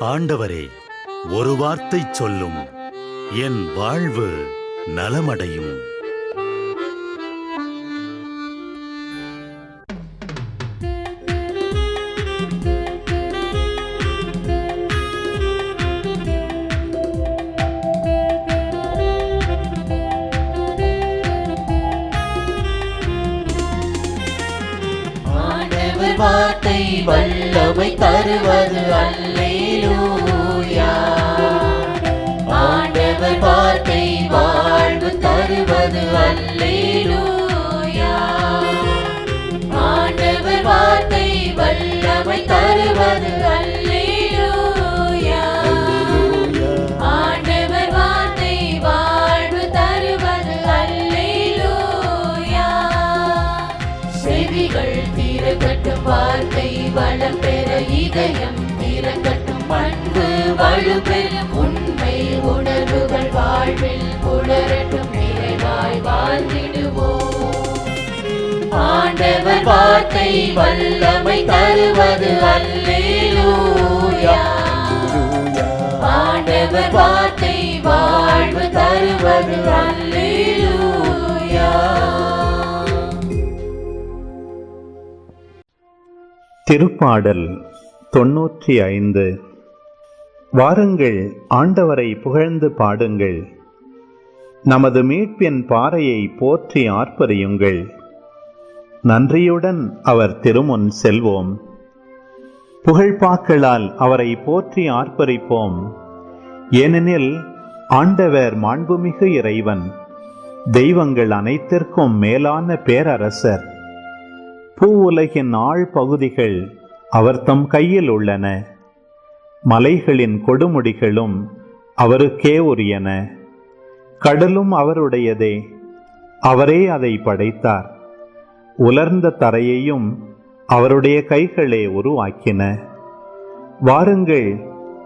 ஆண்டவரே, ஒரு வார்த்தை சொல்லும், என் வாழ்வு நலமடையும். வார்த்தை வல்லமை தருவது அல்லேலூயா. ஆண்டவர் வார்த்தை வாழ்வு தருவது அல்லேலூயா. ஆண்டவர் வார்த்தை வல்லமை தருவது அல்லேலூயா. ஆண்டவர் வார்த்தை வாழ்வு தருவது அல்லேலூயா. செவிகள் திறக்கட்டும், வார்த்தை வளம் பெற இதயம் திறக்கட்டும், பண்பு வலுப்பெறும், உண்மை உணர்வுகள் வாழ்வில் புலரட்டும், நிறைவாய் வாழ்ந்திடுவோம். ஆண்டவர் வார்த்தை வல்லமை தருவது அல்லேலூயா. ஆண்டவர் வார்த்தை வாழ்வு தருவது அல்லேலூயா. திருப்பாடல் 95. வாருங்கள், ஆண்டவரை புகழ்ந்து பாடுங்கள். நமது மீட்பின் பாறையை போற்றி ஆர்ப்பரியுங்கள். நன்றியுடன் அவர் திருமுன் செல்வோம். புகழ்பாக்களால் அவரை போற்றி ஆர்ப்பரிப்போம். ஏனெனில் ஆண்டவர் மாண்புமிகு இறைவன், தெய்வங்கள் அனைத்திற்கும் மேலான பேரரசர். பூவுலகின் ஆழ் பகுதிகள் அவர் தம் கையில் உள்ளன. மலைகளின் கொடுமுடிகளும் அவருக்கே உரியன. கடலும் அவருடையதே, அவரே அதை படைத்தார். உலர்ந்த தரையையும் அவருடைய கைகளே உருவாக்கின. வாருங்கள்,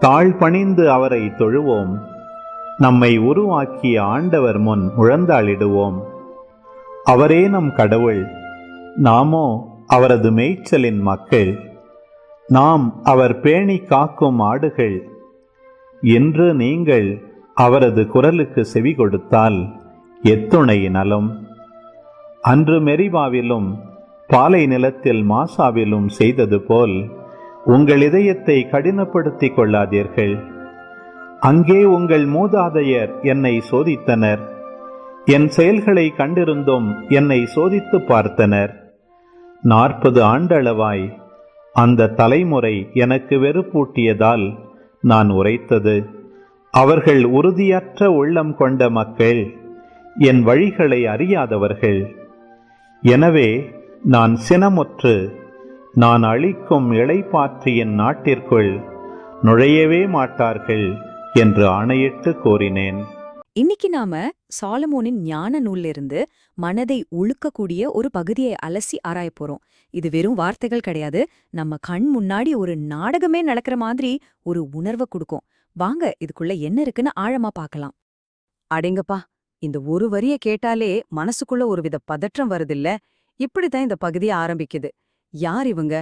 தாழ்பணிந்து அவரை தொழுவோம். நம்மை உருவாக்கிய ஆண்டவர் முன் முழந்தாளிடுவோம். அவரே நம் கடவுள், நாமோ அவரது மேய்ச்சலின் மக்கள். நாம் அவர் பேணி காக்கும் ஆடுகள். என்று நீங்கள் அவரது குரலுக்கு செவி கொடுத்தால் எத்துணை நலம். அன்று மெரிபாவிலும் பாலை நிலத்தில் மாசாவிலும் செய்தது போல் உங்கள் இதயத்தை கடினப்படுத்திக் கொள்ளாதீர்கள். அங்கே உங்கள் மூதாதையர் என்னை சோதித்தனர். என் செயல்களை கண்டிருந்தும் என்னை சோதித்து பார்த்தனர். 40 ஆண்டளவாய் அந்த தலைமுறை எனக்கு வெறுப்பூட்டியதால் நான் உரைத்தது, அவர்கள் உறுதியற்ற உள்ளம் கொண்ட மக்கள், என் வழிகளை அறியாதவர்கள். எனவே நான் சினமுற்று, நான் அளிக்கும் இளைப்பாற்றியின் நாட்டிற்குள் நுழையவே மாட்டார்கள் என்று ஆணையிட்டு கோரினேன். இன்னைக்கு நாம சாலமோனின் ஞான நூல்ல இருந்து மனதை உழுக்கக்கூடிய ஒரு பகுதியை அலசி ஆராய போறோம். இது வெறும் வார்த்தைகள் கிடையாது, நம்ம கண் முன்னாடி ஒரு நாடகமே நடக்கிற மாதிரி ஒரு உணர்வை கொடுக்கும். வாங்க இதுக்குள்ள என்ன இருக்குன்னு ஆழமா பார்க்கலாம். அடேங்கப்பா, இந்த ஒரு வரிய கேட்டாலே மனசுக்குள்ள ஒரு வித பதற்றம் வருதில்ல. இப்படிதான் இந்த பகுதி ஆரம்பிக்குது. யார் இவங்க?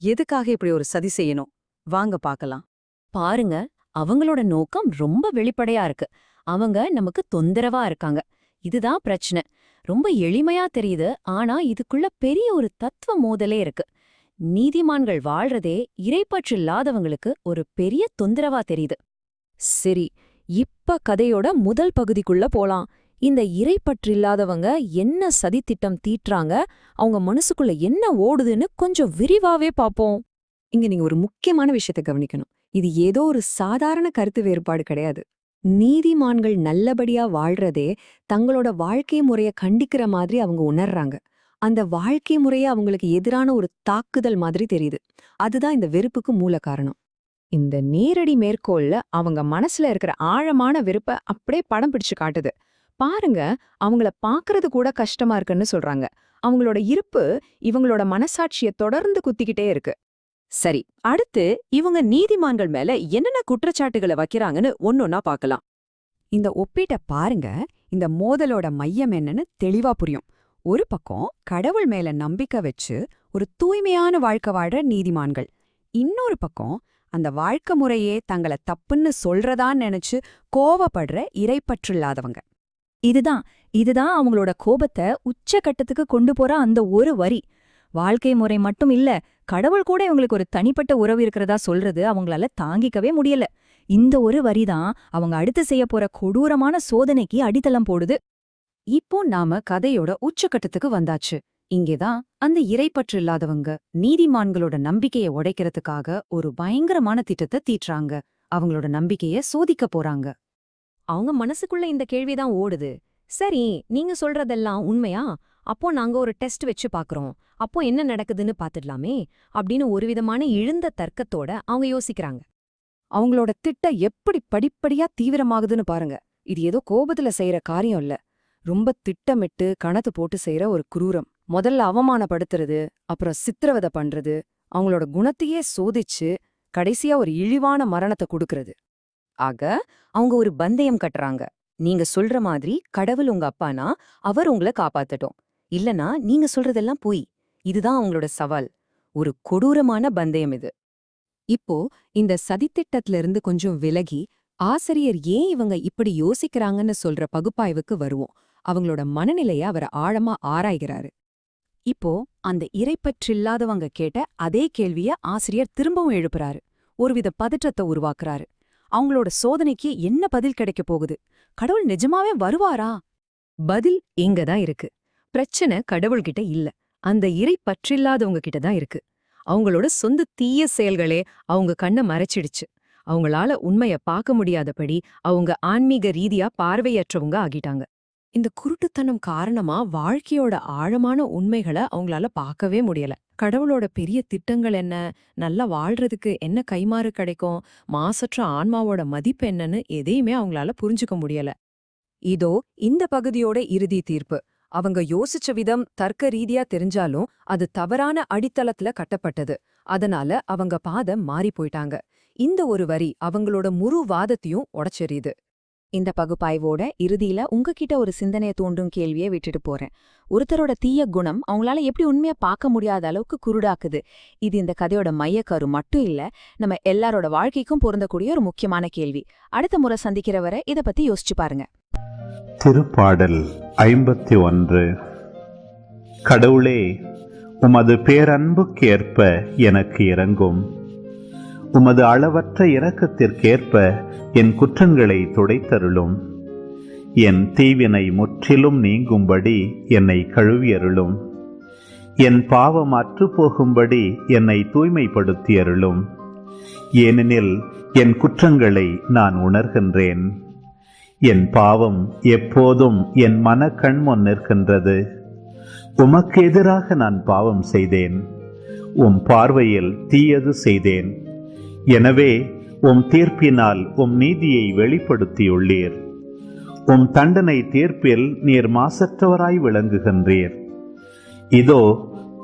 எதுக்காக இப்படி ஒரு சதி செய்யணும்? வாங்க பார்க்கலாம். பாருங்க, அவங்களோட நோக்கம் ரொம்ப வெளிப்படையா இருக்கு. அவங்க நமக்கு தொந்தரவா இருக்காங்க. இதுதான் பிரச்சனை. ரொம்ப எளிமையா தெரியுது, ஆனா இதுக்குள்ள பெரிய ஒரு தத்துவ மோதலே இருக்கு. நீதிமான்கள் வாழ்றதே இறைப்பற்று இல்லாதவங்களுக்கு ஒரு பெரிய தொந்தரவா தெரியுது. சரி, இப்ப கதையோட முதல் பகுதிக்குள்ள போலாம். இந்த இறைப்பற்றில்லாதவங்க என்ன சதித்திட்டம் தீட்டுறாங்க, அவங்க மனசுக்குள்ள என்ன ஓடுதுன்னு கொஞ்சம் விரிவாவே பாப்போம். இங்க நீங்க ஒரு முக்கியமான விஷயத்தை கவனிக்கணும். இது ஏதோ ஒரு சாதாரண கருத்து வேறுபாடு கிடையாது. நீதிமான்கள் நல்லபடியா வாழ்றதே தங்களோட வாழ்க்கை முறைய கண்டிக்கிற மாதிரி அவங்க உணர்றாங்க. அந்த வாழ்க்கை முறைய அவங்களுக்கு எதிரான ஒரு தாக்குதல் மாதிரி தெரியுது. அதுதான் இந்த வெறுப்புக்கு மூல காரணம். இந்த நேரடி மேற்கோள்ல அவங்க மனசுல இருக்கிற ஆழமான வெறுப்ப அப்படியே படம் பிடிச்சு காட்டுது. பாருங்க, அவங்கள பாக்குறது கூட கஷ்டமா இருக்குன்னு சொல்றாங்க. அவங்களோட இருப்பு இவங்களோட மனசாட்சிய தொடர்ந்து குத்திக்கிட்டே இருக்கு. சரி, அடுத்து இவங்க நீதிமான்கள் மேல என்னென்ன குற்றச்சாட்டுகளை வைக்கிறாங்கன்னு ஒன்னொன்னா பார்க்கலாம். இந்த ஒப்பீட்டை பாருங்க. இந்த மோதலோட மையம் என்னன்னு தெளிவா புரியும். ஒரு பக்கம் கடவுள் மேல நம்பிக்கை வச்சு ஒரு தூய்மையான வாழ்க்கை வாழ்ற நீதிமான்கள், இன்னொரு பக்கம் அந்த வாழ்க்கை முறையே தங்கள தப்புன்னு சொல்றதான்னு நினைச்சு கோவப்படுற இறைப்பற்றில்லாதவங்க. இதுதான் அவங்களோட கோபத்தை உச்சகட்டத்துக்கு கொண்டு போற அந்த ஒரு வரி. வாழ்க்கை முறை மட்டும் இல்ல, கடவுள் கூட இவங்களுக்கு ஒரு தனிப்பட்ட உறவு இருக்கிறதா சொல்றது அவங்களால தாங்கிக்கவே முடியல. இந்த ஒரு வரிதான் அவங்க அடுத்து செய்ய போற கொடூரமான சோதனைக்கு அடித்தளம் போடுது. இப்போ நாம கதையோட உச்சகட்டத்துக்கு வந்தாச்சு. இங்கேதான் அந்த இறைப்பற்று இல்லாதவங்க நீதிமான்களோட நம்பிக்கையை உடைக்கிறதுக்காக ஒரு பயங்கரமான திட்டத்தை தீட்டுறாங்க. அவங்களோட நம்பிக்கைய சோதிக்க போறாங்க. அவங்க மனசுக்குள்ள இந்த கேள்விதான் ஓடுது. சரி, நீங்க சொல்றதெல்லாம் உண்மையா? அப்போ நாங்க ஒரு டெஸ்ட் வச்சு பாக்குறோம். அப்போ என்ன நடக்குதுன்னு பாத்துடலாமே அப்படின்னு ஒரு விதமான இழுந்த தர்க்கத்தோட அவங்க யோசிக்கிறாங்க. அவங்களோட திட்டம் எப்படி படிப்படியா தீவிரமாகுதுன்னு பாருங்க. இது ஏதோ கோபத்துல செய்யற காரியம் இல்ல, ரொம்ப திட்டமிட்டு கணத்து போட்டு செய்யற ஒரு குரூரம். முதல்ல அவமானப்படுத்துறது, அப்புறம் சித்திரவதை பண்றது, அவங்களோட குணத்தையே சோதிச்சு கடைசியா ஒரு இழிவான மரணத்தை கொடுக்கறது. ஆக அவங்க ஒரு பந்தயம் கட்டுறாங்க. நீங்க சொல்ற மாதிரி கடவுள் உங்க அப்பானா அவர் உங்களை காப்பாத்தட்டும், இல்லனா நீங்க சொல்றதெல்லாம் பொய். இதுதான் அவங்களோட சவால். ஒரு கொடூரமான பந்தயம் இது. இப்போ இந்த சதித்திட்டத்துல இருந்து கொஞ்சம் விலகி ஆசிரியர் ஏன் இவங்க இப்படி யோசிக்கிறாங்கன்னு சொல்ற பகுப்பாய்வுக்கு வருவோம். அவங்களோட மனநிலைய அவர் ஆழமா ஆராய்கிறாரு. இப்போ அந்த இறைப்பற்றில்லாதவங்க கேட்ட அதே கேள்விய ஆசிரியர் திரும்பவும் எழுப்புறாரு. ஒருவித பதற்றத்தை உருவாக்குறாரு. அவங்களோட சோதனைக்கு என்ன பதில் கிடைக்க போகுது? கடவுள் நிஜமாவே வருவாரா? பதில் இங்கதான் இருக்கு. பிரச்சனை கடவுள்கிட்ட இல்ல, அந்த இறைப்பற்றில்லாதவங்க கிட்டதான் இருக்கு. அவங்களோட சொந்த தீய செயல்களே அவங்க கண்ணை மறைச்சிடுச்சு. அவங்களால உண்மைய பார்க்க முடியாதபடி அவங்க ஆன்மீக ரீதியா பார்வையற்றவங்க ஆகிட்டாங்க. இந்த குருட்டுத்தனம் காரணமா வாழ்க்கையோட ஆழமான உண்மைகளை அவங்களால பார்க்கவே முடியல. கடவுளோட பெரிய திட்டங்கள் என்ன, நல்லா வாழ்றதுக்கு என்ன கைமாறு கிடைக்கும், மாசற்ற ஆன்மாவோட மதிப்பு என்னன்னு எதையுமே அவங்களால புரிஞ்சுக்க முடியல. இதோ இந்த பகுதியோட இறுதி தீர்ப்பு. அவங்க யோசிச்ச விதம் தர்க்க ரீதியா தெரிஞ்சாலும் அது தவறான அடித்தளத்துல கட்டப்பட்டது. அதனால அவங்க பாதம் மாறி போயிட்டாங்க. இந்த ஒரு வரி அவங்களோட முழு வாதத்தையும் உடைச்செறியுது. இந்த பகுப்பாய்வோட இறுதியில உங்ககிட்ட ஒரு சிந்தனையை தூண்டும் கேள்வியை விட்டுட்டு போறேன். ஒருத்தரோட தீய குணம் அவங்களால எப்படி உண்மையா பார்க்க முடியாத அளவுக்கு குருடாக்குது? இது இந்த கதையோட மையக்கரு மட்டும் இல்ல, நம்ம எல்லாரோட வாழ்க்கைக்கும் பொருந்தக்கூடிய ஒரு முக்கியமான கேள்வி. அடுத்த முறை சந்திக்கிற வரை இத பத்தி யோசிச்சு பாருங்க. திருப்பாடல் 51. கடவுளே, உமது பேரன்புக்கேற்ப எனக்கு இரங்கும். உமது அளவற்ற இரக்கத்திற்கேற்ப என் குற்றங்களை துடைத்தருளும். என் தீவினை முற்றிலும் நீங்கும்படி என்னை கழுவியருளும். என் பாவம் அற்றுப்போகும்படி என்னை தூய்மைப்படுத்தியருளும். ஏனெனில் என் குற்றங்களை நான் உணர்கின்றேன். என் பாவம் எப்போதும் என் மனக்கண் முன் நிற்கின்றது. உமக்கு எதிராக நான் பாவம் செய்தேன், உம் பார்வையில் தீயது செய்தேன். எனவே உம் தீர்ப்பினால் உம் நீதியை வெளிப்படுத்தியுள்ளீர். உம் தண்டனை தீர்ப்பில் நீர் மாசற்றவராய் விளங்குகின்றீர். இதோ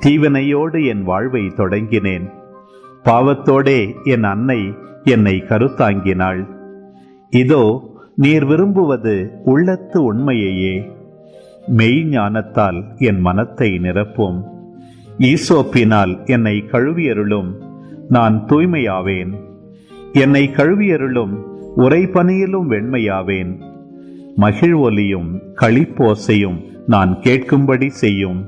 தீவினையோடு என் வாழ்வை தொடங்கினேன். பாவத்தோடே என் அன்னை என்னை கருத்தாங்கினாள். இதோ நீர் விரும்புவது உள்ளத்து உண்மையையே. மெய் ஞானத்தால் என் மனத்தை நிரப்பும். ஈசோப்பினால் என்னை கழுவியருளும், நான் தூய்மையாவேன். என்னை கழுவியருளும், உறைபனியிலும் வெண்மையாவேன். மகிழ்வொலியும் களிப்போசையும் நான் கேட்கும்படி செய்யும்.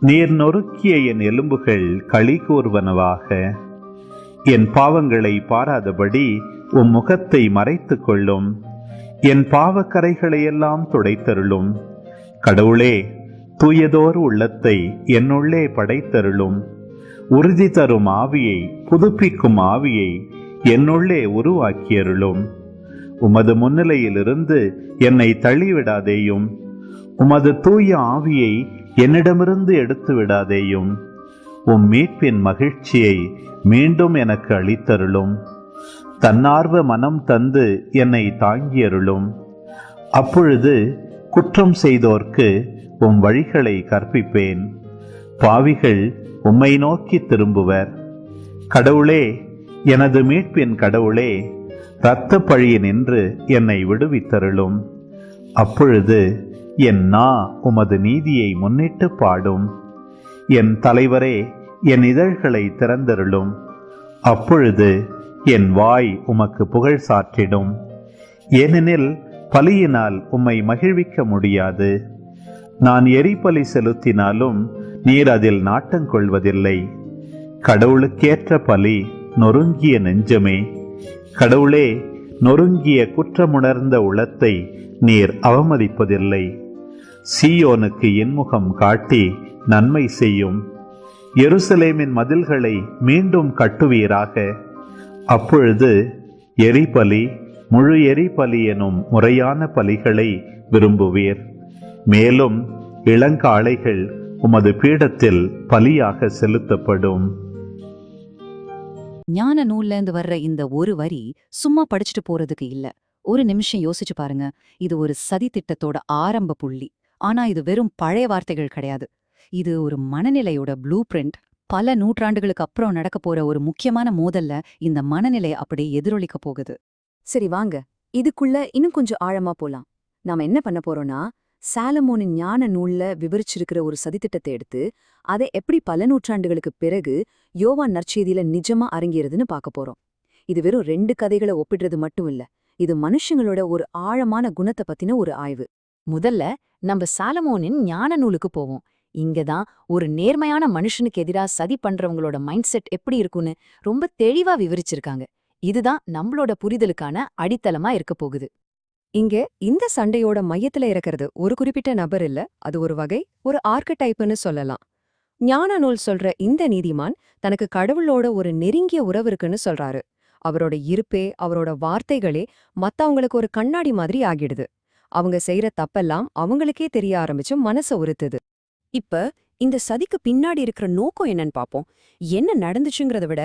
நீர் நொறுக்கிய என் எலும்புகள் களி கூர்வனவாக. என் பாவங்களை பாராதபடி உம் முகத்தை மறைத்து கொள்ளும். என் பாவக்கரைகளையெல்லாம் துடைத்தருளும். கடவுளே, தூயதோர் உள்ளத்தை என்னுள்ளே படைத்தருளும். உறுதி தரும் ஆவியை, புதுப்பிக்கும் ஆவியை என்னுள்ளே உருவாக்கியருளும். உமது முன்னிலையிலிருந்து என்னை தள்ளிவிடாதேயும். உமது தூய ஆவியை என்னிடமிருந்து எடுத்து விடாதேயும். உம் மீட்பின் மகிழ்ச்சியை மீண்டும் எனக்கு அளித்தருளும். தன்னார்வ மனம் தந்து என்னை தாங்கியருளும். அப்பொழுது குற்றம் செய்தோர்க்கு உம் வழிகளை கற்பிப்பேன். பாவிகள் உம்மை நோக்கி திரும்புவர். கடவுளே, எனது மீட்பின் கடவுளே, இரத்த பழியினின்று என்னை விடுவித்தருளும். அப்பொழுது என் நா உமது நீதியை முன்னிட்டு பாடும். என் தலைவரே, என் இதழ்களை திறந்தருளும். அப்பொழுது என் வாய் உமக்கு புகழ் சாற்றிடும். ஏனெனில் பலியினால் உம்மை மகிழ்விக்க முடியாது. நான் எரிபலி செலுத்தினாலும் நீர் அதில் நாட்டங்கொள்வதில்லை. கடவுளுக்கேற்ற பலி நொறுங்கிய நெஞ்சமே. கடவுளே, நொறுங்கிய குற்றமுணர்ந்த உள்ளத்தை நீர் அவமதிப்பதில்லை. சீயோனுக்கு இன்முகம் காட்டி நன்மை செய்யும். எருசலேமின் மதில்களை மீண்டும் கட்டுவீராக. அப்பொழுது எரிபலி, முழு எரிபலி எனும் முறையான பலிகளை விரும்புவீர். மேலும் இளங்காளைகள் உமது பீடத்தில் பலியாக செலுத்தப்படும். ஞான நூல்லேருந்து வர்ற இந்த ஒரு வரி சும்மா படிச்சுட்டு போறதுக்கு இல்ல. ஒரு நிமிஷம் யோசிச்சு பாருங்க. இது ஒரு சதி திட்டத்தோட ஆரம்ப புள்ளி. ஆனா இது வெறும் பழைய வார்த்தைகள் கிடையாது. இது ஒரு மனநிலையோட ப்ளூ பிரிண்ட். பல நூற்றாண்டுகளுக்கு அப்புறம் நடக்க போற ஒரு முக்கியமான மோதல்ல இந்த மனநிலை அப்படியே எதிரொலிக்க போகுது. சரி வாங்க, இதுக்குள்ள இன்னும் கொஞ்சம் ஆழமா போலாம். நாம என்ன பண்ண போறோம்னா, சாலமோனின் ஞான நூல்ல விவரிச்சிருக்கிற ஒரு சதித்திட்டத்தை எடுத்து அதை எப்படி பல நூற்றாண்டுகளுக்கு பிறகு யோவான் நற்செய்தியில நிஜமா அரங்கேறுதுன்னு பார்க்க போறோம். இது வெறும் 2 கதைகளை ஒப்பிடுறது மட்டும் இல்ல, இது மனுஷங்களோட ஒரு ஆழமான குணத்தை பத்தின ஒரு ஆய்வு. முதல்ல நம்ம சாலமோனின் ஞான நூலுக்கு போவோம். இங்கதான் ஒரு நேர்மையான மனுஷனுக்கு எதிரா சதி பண்றவங்களோட மைண்ட் செட் எப்படி இருக்குன்னு ரொம்ப தெளிவா விவரிச்சிருக்காங்க. இதுதான் நம்மளோட புரிதலுக்கான அடித்தளமா இருக்க போகுது. இங்க இந்த சண்டையோட மையத்துல இருக்கிறது ஒரு குறிப்பிட்ட நபர் இல்ல, அது ஒரு வகை, ஒரு ஆர்கடைப்னு சொல்லலாம். ஞான நூல் சொல்ற இந்த நீதிமான் தனக்கு கடவுளோட ஒரு நெருங்கிய உறவு இருக்குன்னு சொல்றாரு. அவரோட இருப்பே, அவரோட வார்த்தைகளே மத்தவங்களுக்கு ஒரு கண்ணாடி மாதிரி ஆகிடுது. அவங்க செய்யற தப்பெல்லாம் அவங்களுக்கே தெரிய ஆரம்பிச்சு மனச உறுத்துது. இப்ப இந்த சதிக்கு பின்னாடி இருக்கிற நோக்கம் என்னன்னு பாப்போம். என்ன நடந்துச்சுங்கிறத விட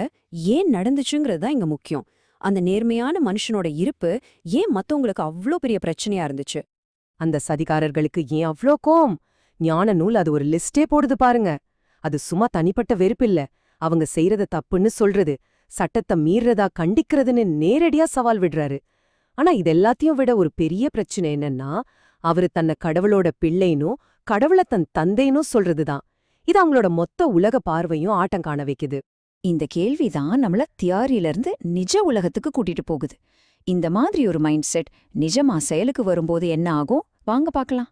ஏன் நடந்துச்சுங்கிறது தான் இங்க முக்கியம். அந்த நேர்மையான மனுஷனோட இருப்பு ஏன் மத்தவங்களுக்கு அவ்ளோ பெரிய பிரச்சனையா இருந்துச்சு? அந்த சதிகாரர்களுக்கு ஏன் அவ்ளோ கோவம்? ஞான நூல் அது ஒரு லிஸ்டே போடுது பாருங்க. அது சும்மா தனிப்பட்ட வெறுப்பில்ல, அவங்க செய்யறத தப்புன்னு சொல்றது, சட்டத்தை மீறதா கண்டிக்கிறதுன்னு நேரடியா சவால் விடுறாரு. ஆனா இதெல்லாத்தையும் விட ஒரு பெரிய பிரச்சனை என்னன்னா, அவரு தன்னை கடவுளோட பிள்ளைனும் கடவுளை தன் தந்தைனும் சொல்றதுதான். இது அவங்களோட மொத்த உலக பார்வையும் ஆட்டம் காண வைக்குது. இந்த கேள்விதான் நம்மள தியாரியிலிருந்து நிஜ உலகத்துக்கு கூட்டிட்டு போகுது. இந்த மாதிரி ஒரு மைண்ட் செட் நிஜமா செயலுக்கு வரும்போது என்ன ஆகும் வாங்க பார்க்கலாம்.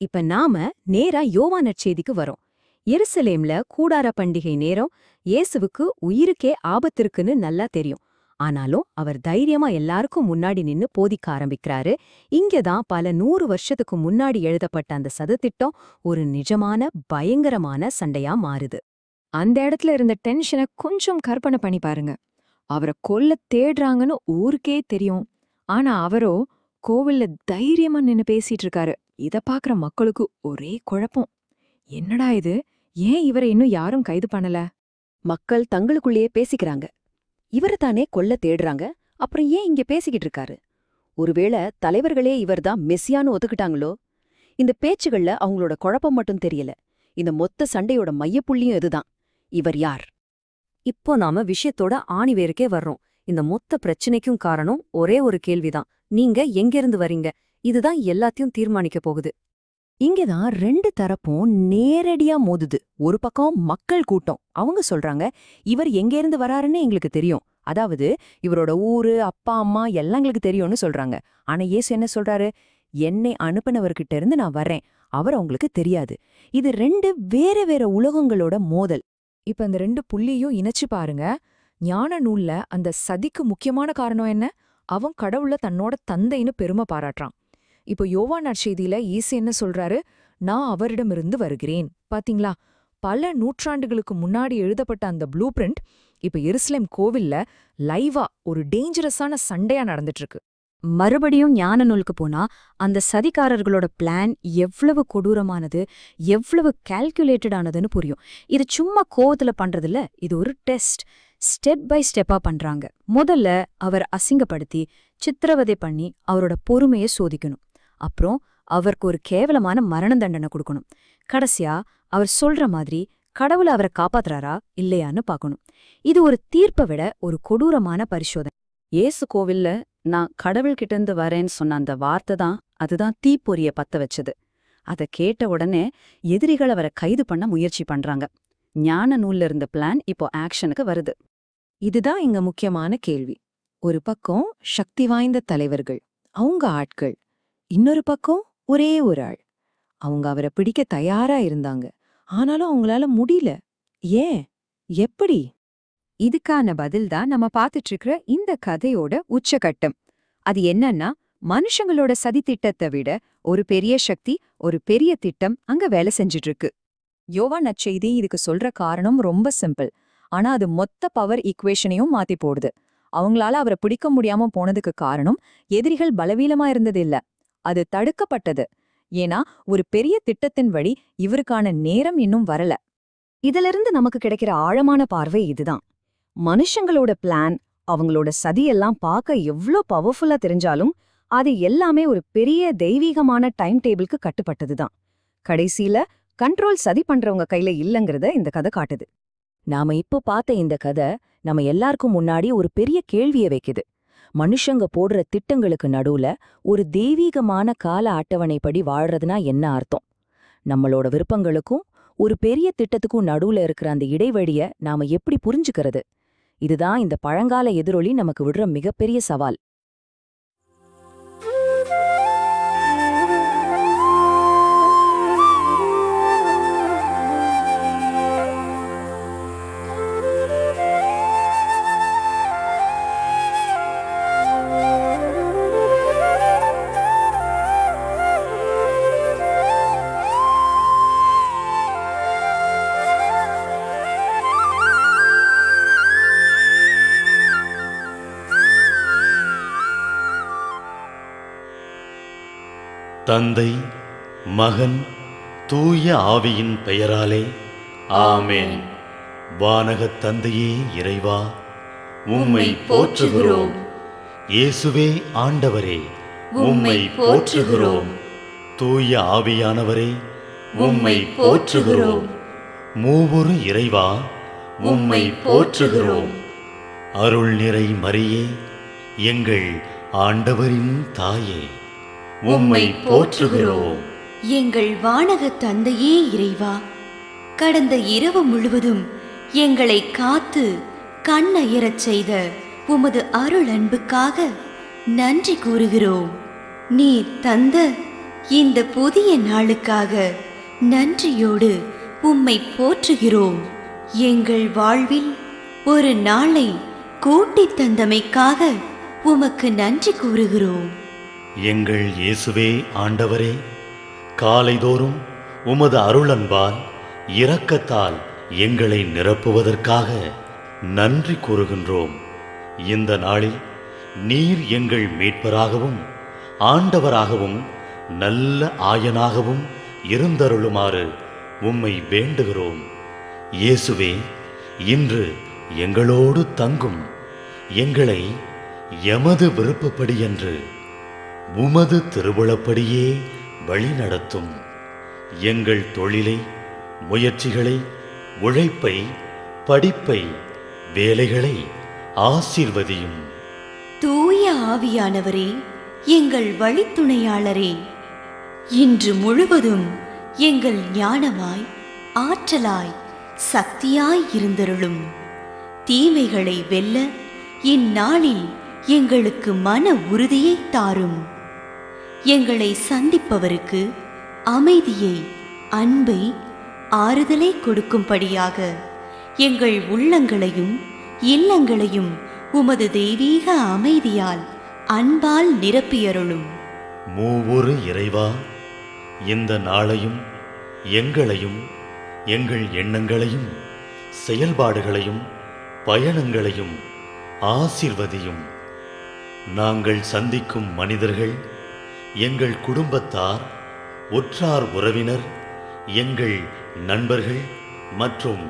இப்ப நாம நேரா யோவான் நற்செய்திக்கு வரோம். எருசலேம்ல கூடார பண்டிகை நேரம். இயேசுவுக்கு உயிருக்கே ஆபத்திருக்குன்னு நல்லா தெரியும். ஆனாலும் அவர் தைரியமா எல்லாருக்கும் முன்னாடி நின்னு போதிக்க ஆரம்பிக்கிறாரு. இங்கதான் பல 100 வருஷத்துக்கு முன்னாடி எழுதப்பட்ட அந்த சதித்திட்டம் ஒரு நிஜமான பயங்கரமான சண்டையா மாறுது. அந்த இடத்துல இருந்த டென்ஷனை கொஞ்சம் கற்பனை பண்ணி பாருங்க. அவரை கொல்ல தேடுறாங்கன்னு ஊருக்கே தெரியும். ஆனா அவரோ கோவில்ல தைரியமா நின்னு பேசிட்டு இருக்காரு. இத பாக்குற மக்களுக்கு ஒரே குழப்பம். என்னடா இது, ஏன் இவரை இன்னும் யாரும் கைது பண்ணல? மக்கள் தங்களுக்குள்ளேயே பேசிக்கிறாங்க. இவரை தானே கொல்ல தேடுறாங்க, அப்புறம் ஏன் இங்க பேசிக்கிட்டு இருக்காரு? ஒருவேளை தலைவர்களே இவர்தான் மெஸ்ஸியான்னு ஒத்துக்கிட்டாங்களோ? இந்த பேச்சுகள்ல அவங்களோட குழப்பம் மட்டும் தெரியல, இந்த மொத்த சண்டையோட மையப்புள்ளியும் இதுதான். இவர் யார்? இப்போ நாம விஷயத்தோட ஆணிவேருக்கே வர்றோம். இந்த மொத்த பிரச்சனைக்கும் காரணம் ஒரே ஒரு கேள்விதான். நீங்க எங்கிருந்து வரீங்க? இதுதான் எல்லாத்தையும் தீர்மானிக்க போகுது. இங்கதான் 2 தரப்பும் நேரடியா மோதுது. ஒரு பக்கம் மக்கள் கூட்டம். அவங்க சொல்றாங்க, இவர் எங்கேருந்து வராருன்னு எங்களுக்கு தெரியும். அதாவது இவரோட ஊரு, அப்பா அம்மா எல்லாம் எங்களுக்கு தெரியும்னு சொல்றாங்க. ஆனா இயேசு என்ன சொல்றாரு? என்னை அனுப்பினவர்கிட்ட இருந்து நான் வர்றேன், அவர் அவங்களுக்கு தெரியாது. இது 2 வேற வேற உலகங்களோட மோதல். இப்ப இந்த 2 புள்ளியும் இணைச்சு பாருங்க. ஞான நூல்ல அந்த சதிக்கு முக்கியமான காரணம் என்ன? அவன் கடவுள தன்னோட தந்தைன்னு பெருமை பாராட்டுறான். இப்போ யோவான் நற்செய்தியில இயேசு என்ன சொல்றாரு? நான் அவரிடமிருந்து வருகிறேன். பாத்தீங்களா? பல நூற்றாண்டுகளுக்கு முன்னாடி எழுதப்பட்ட அந்த ப்ளூ பிரிண்ட் இப்ப எருசலேம் கோவில்ல லைவா ஒரு டேஞ்சரஸான சண்டையா நடந்துட்டு இருக்கு. மறுபடியும் ஞான நூலுக்கு போனா அந்த சதிகாரர்களோட பிளான் எவ்வளவு கொடூரமானது, எவ்வளவு கால்குலேட்டடானதுன்னு புரியும். இது சும்மா கோவத்துல பண்றதில்ல, இது ஒரு டெஸ்ட். ஸ்டெப் பை ஸ்டெப்பா பண்றாங்க. முதல்ல அவர் அசிங்கப்படுத்தி சித்திரவதை பண்ணி அவரோட பொறுமையை சோதிக்கணும். அப்புறம் அவருக்கு ஒரு கேவலமான மரண தண்டனை கொடுக்கணும். கடைசியா அவர் சொல்ற மாதிரி கடவுள் அவரை காப்பாத்துறாரா இல்லையான்னு பார்க்கணும். இது ஒரு தீர்ப்பை விட ஒரு கொடூரமான பரிசோதனை. இயேசு கோவில்ல நான் கடவுள்கிட்ட இருந்து வரேன்னு சொன்ன அந்த வார்த்தை தான், அதுதான் தீப்பொறிய பத்த வச்சது. அதை கேட்ட உடனே எதிரிகள் அவரை கைது பண்ண முயற்சி பண்றாங்க. ஞான நூல்ல இருந்த பிளான் இப்போ ஆக்ஷனுக்கு வருது. இதுதான் இங்க முக்கியமான கேள்வி. ஒரு பக்கம் சக்தி வாய்ந்த தலைவர்கள், அவங்க ஆட்கள். இன்னொரு பக்கம் ஒரே ஒரு ஆள். அவங்க அவரை பிடிக்க தயாரா இருந்தாங்க. ஆனாலும் அவங்களால முடியல. ஏன்? எப்படி? இதுக்கான பதில் தான் நம்ம பார்த்துட்டு இருக்கிற இந்த கதையோட உச்சகட்டம். அது என்னன்னா, மனுஷங்களோட சதி திட்டத்தை விட ஒரு பெரிய சக்தி, ஒரு பெரிய திட்டம் அங்க வேலை செஞ்சுட்டு இருக்கு. யோவான் நற்செய்தி இதுக்கு சொல்ற காரணம் ரொம்ப சிம்பிள். ஆனா அது மொத்த பவர் ஈக்குவேஷனையும் மாத்தி போடுது. அவங்களால அவரை பிடிக்க முடியாம போனதுக்கு காரணம் எதிரிகள் பலவீனமா இருந்தது இல்ல, அது தடுக்கப்பட்டது. ஏன்னா ஒரு பெரிய திட்டத்தின் வழி இவருக்கான நேரம் இன்னும் வரல. இதிலிருந்து நமக்கு கிடைக்கிற ஆழமான பார்வை இதுதான். மனுஷங்களோட பிளான், அவங்களோட சதியெல்லாம் பார்க்க எவ்ளோ பவர்ஃபுல்லா தெரிஞ்சாலும் அது எல்லாமே ஒரு பெரிய தெய்வீகமான டைம் டேபிளுக்கு கட்டுப்பட்டதுதான். கடைசியில கண்ட்ரோல் சதி பண்றவங்க கையில இல்லங்கிறத இந்த கதை காட்டுது. நாம இப்போ பார்த்த இந்த கதை நம்ம எல்லாருக்கும் முன்னாடி ஒரு பெரிய கேள்வியை வைக்குது. மனுஷங்க போடுற திட்டங்களுக்கு நடுவுல ஒரு தெய்வீகமான கால அட்டவணைப்படி வாழ்றதுனா என்ன அர்த்தம்? நம்மளோட விருப்பங்களுக்கும் ஒரு பெரிய திட்டத்துக்கும் நடுவுல இருக்கிற அந்த இடைவெளிய நாம எப்படி புரிஞ்சுக்கிறது? இதுதான் இந்த பழங்கால எதிரொலி நமக்கு விடுற மிகப்பெரிய சவால். தந்தை, மகன், தூய ஆவியின் பெயராலே ஆமென். வானகத் தந்தையே இறைவா, உம்மை போற்றுகிறோம். இயேசுவே ஆண்டவரே, உம்மை போற்றுகிறோம். தூய ஆவியானவரே, உம்மை போற்றுகிறோம். மூவொரு இறைவா, உம்மை போற்றுகிறோம். அருள் நிறை மரியே, எங்கள் ஆண்டவரின் தாயே, உம்மை போற்றுகிறோம். எங்கள் வானகத் தந்தையே இறைவா, கடந்த இரவு முழுவதும் எங்களை காத்து கண்ணயரச் செய்த உமது அருள் அன்புக்காக நன்றி கூறுகிறோம். நீர் தந்த இந்த புதிய நாளுக்காக நன்றியோடு உம்மை போற்றுகிறோம். எங்கள் வாழ்வில் ஒரு நாளை கூட்டித் தந்தமைக்காக உமக்கு நன்றி கூறுகிறோம். எங்கள் இயேசுவே ஆண்டவரே, காலைதோறும் உமது அருளன்பால் இரக்கத்தால் எங்களை நிரப்புவதற்காக நன்றி கூறுகின்றோம். இந்த நாளில் நீர் எங்கள் மீட்பராகவும் ஆண்டவராகவும் நல்ல ஆயனாகவும் இருந்தருளுமாறு உம்மை வேண்டுகிறோம். இயேசுவே, இன்று எங்களோடு தங்கும். எங்களை எமது விருப்பப்படியன்று உமது திருவுளப்படியே வழிநடத்தும். எங்கள் தொழிலை, முயற்சிகளை, உழைப்பை, படிப்பை, வேலைகளை ஆசீர்வதியும். தூய ஆவியானவரே, எங்கள் வழித்துணையாளரே, இன்று முழுவதும் எங்கள் ஞானமாய், ஆற்றலாய், சக்தியாய் இருந்தருளும். தீமைகளை வெல்ல இந்நாளில் எங்களுக்கு மன உறுதியை தாரும். எங்களை சந்திப்பவருக்கு அமைதியை, அன்பை, ஆறுதலை கொடுக்கும்படியாக எங்கள் உள்ளங்களையும் இல்லங்களையும் உமது தெய்வீக அமைதியால், அன்பால் நிரப்பியருளும். மூவொரு இறைவா, இந்த நாளையும் எங்களையும் எங்கள் எண்ணங்களையும் செயல்பாடுகளையும் பயணங்களையும் ஆசீர்வதியும். நாங்கள் சந்திக்கும் மனிதர்கள், எங்கள் குடும்பத்தார், உற்றார் உறவினர், எங்கள் நண்பர்கள் மற்றும்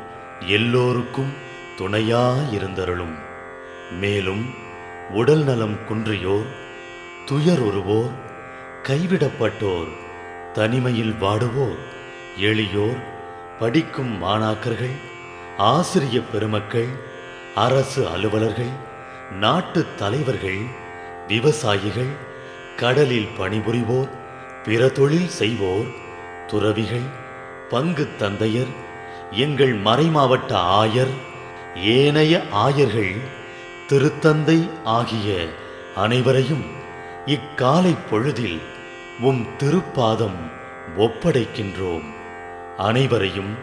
எல்லோருக்கும் துணையாயிருந்தருளும். மேலும் உடல் நலம் குன்றியோர், துயருறுவோர், கைவிடப்பட்டோர், தனிமையில் வாடுவோர், எளியோர், படிக்கும் மாணாக்கர்கள், ஆசிரிய பெருமக்கள், அரசு அலுவலர்கள், நாட்டுத் தலைவர்கள், விவசாயிகள், கடலில் பணிபுரிவோர், பிற தொழில் செய்வோர், துறவிகள், பங்கு தந்தையர், எங்கள் மறைமாவட்ட ஆயர், ஏனைய ஆயர்கள் திருத்தந்தை ஆகிய அனைவரையும் இக்காலை பொழுதில் உம் திருப்பாதம் ஒப்படைக்கின்றோம். அனைவரையும்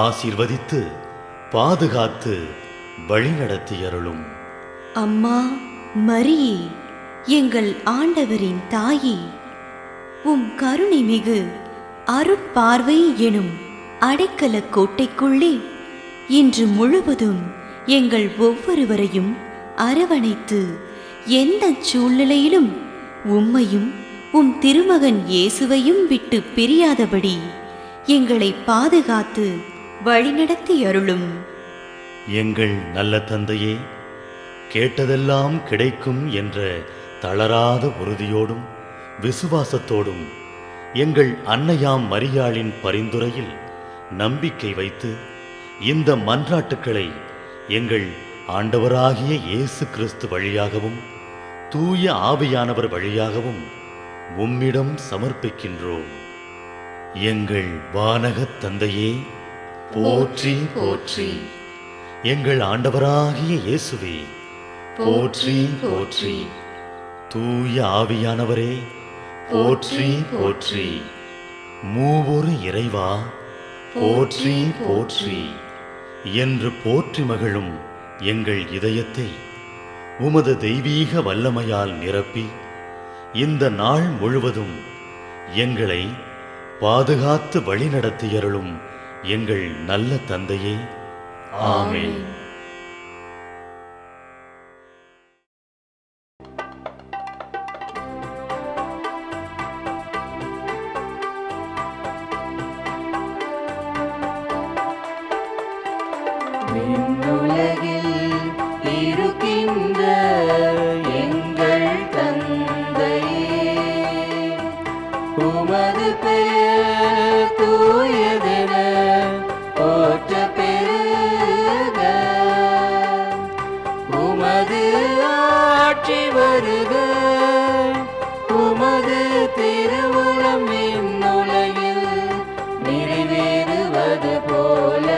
ஆசீர்வதித்து பாதுகாத்து வழிநடத்தியருளும். அம்மா மரியே, எங்கள் ஆண்டவரின் தாயே, உம் கருணை மிகு அருட்பார்வை எனும் அடைக்கல கோட்டைக்குள்ளே இன்று முழுவதும் எங்கள் ஒவ்வொருவரையும் அரவணைத்து எந்த சூழ்நிலையிலும் உம்மையும் உம் திருமகன் இயேசுவையும் விட்டு பிரியாதபடி எங்களை பாதுகாத்து வழிநடத்தி அருளும். எங்கள் நல்ல தந்தையே, கேட்டதெல்லாம் கிடைக்கும் என்ற தளராத உறுதியோடும் விசுவாசத்தோடும் எங்கள் அன்னையாம் மரியாளின் பரிந்துரையில் நம்பிக்கை வைத்து இந்த மன்றாட்டுக்களை எங்கள் ஆண்டவராகிய இயேசு கிறிஸ்து வழியாகவும் தூய ஆவியானவர் வழியாகவும் உம்மிடம் சமர்ப்பிக்கின்றோம். எங்கள் வானகத் தந்தையே, போற்றி போற்றி. எங்கள் ஆண்டவராகிய இயேசுவே, போற்றி போற்றி. தூய ஆவியானவரே, போற்றி போற்றி. மூவொரு இறைவா, போற்றி போற்றி என்று போற்றி மகிழும் எங்கள் இதயத்தை உமது தெய்வீக வல்லமையால் நிரப்பி இந்த நாள் முழுவதும் எங்களை பாதுகாத்து வழிநடத்தியருளும் எங்கள் நல்ல தந்தையே. ஆமென். விண்ணுலகில் இருக்கின்ற எங்கள் தந்தையே, உமது பெயர் தூயதென போற்ற பெறுக. உமது ஆட்சி வருக. உமது திருவுளம் விண்ணுலகில் நிறைவேறுவது போல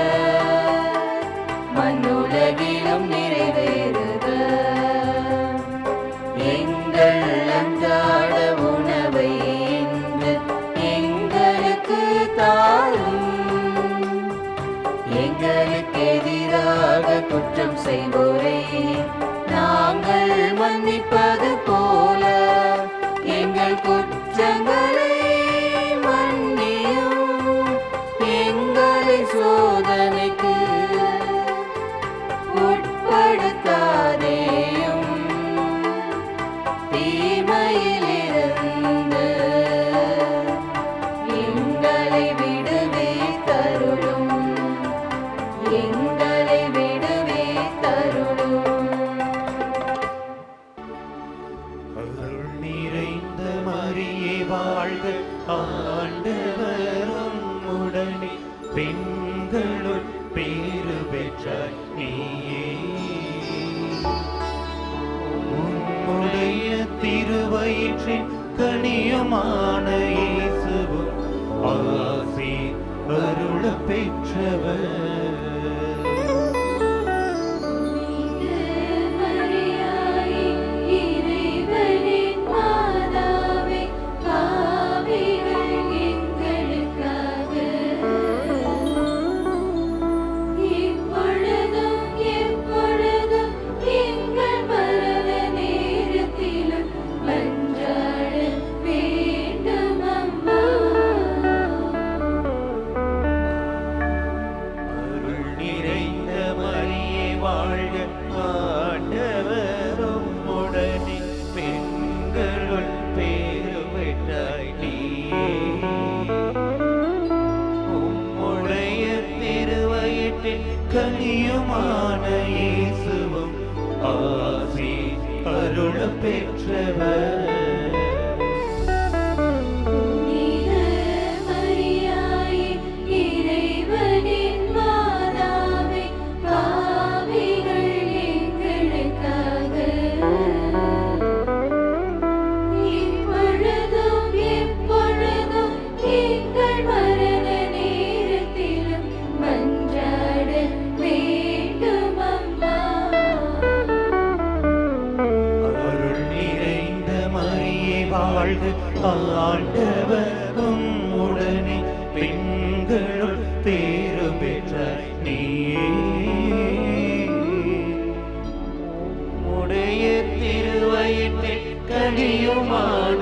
மண்ணுலகிலும் நிறைவேறுக. எங்கள் அன்றாட உணவை இன்று எங்களுக்கு தாரும். எங்களுக்கு எதிராக குற்றம் செய்வோரை நாங்கள் மன்னிப்பது போல எங்கள் குற்றங்களை மன்னியும். எங்களை சோதனைக்கு உட்படுத்தாதேயும், தீமையிலிருந்து எங்களை விடுவித்தருளும். எங்களை விடுவித்தருளும். அருள் நிறைந்த மரியே வாழ்க, ஆண்டவரும் உடனே பெண்களுள் பேறு பெற்றாய் நீயே. உம்முடைய திருவயிற்றின் கனியுமான இயேசுவும் ஆசி அருள பெற்றவர். கனியுமான இயேசுவும் ஆசி அருள பெற்றவர். மன்றாட வேண்டுமா வாழ்க. ஆண்டவரும் உடனே பெண்களுள் பேறு பெற்ற நீயே. உடைய திருவயிற்றில் கனியுமான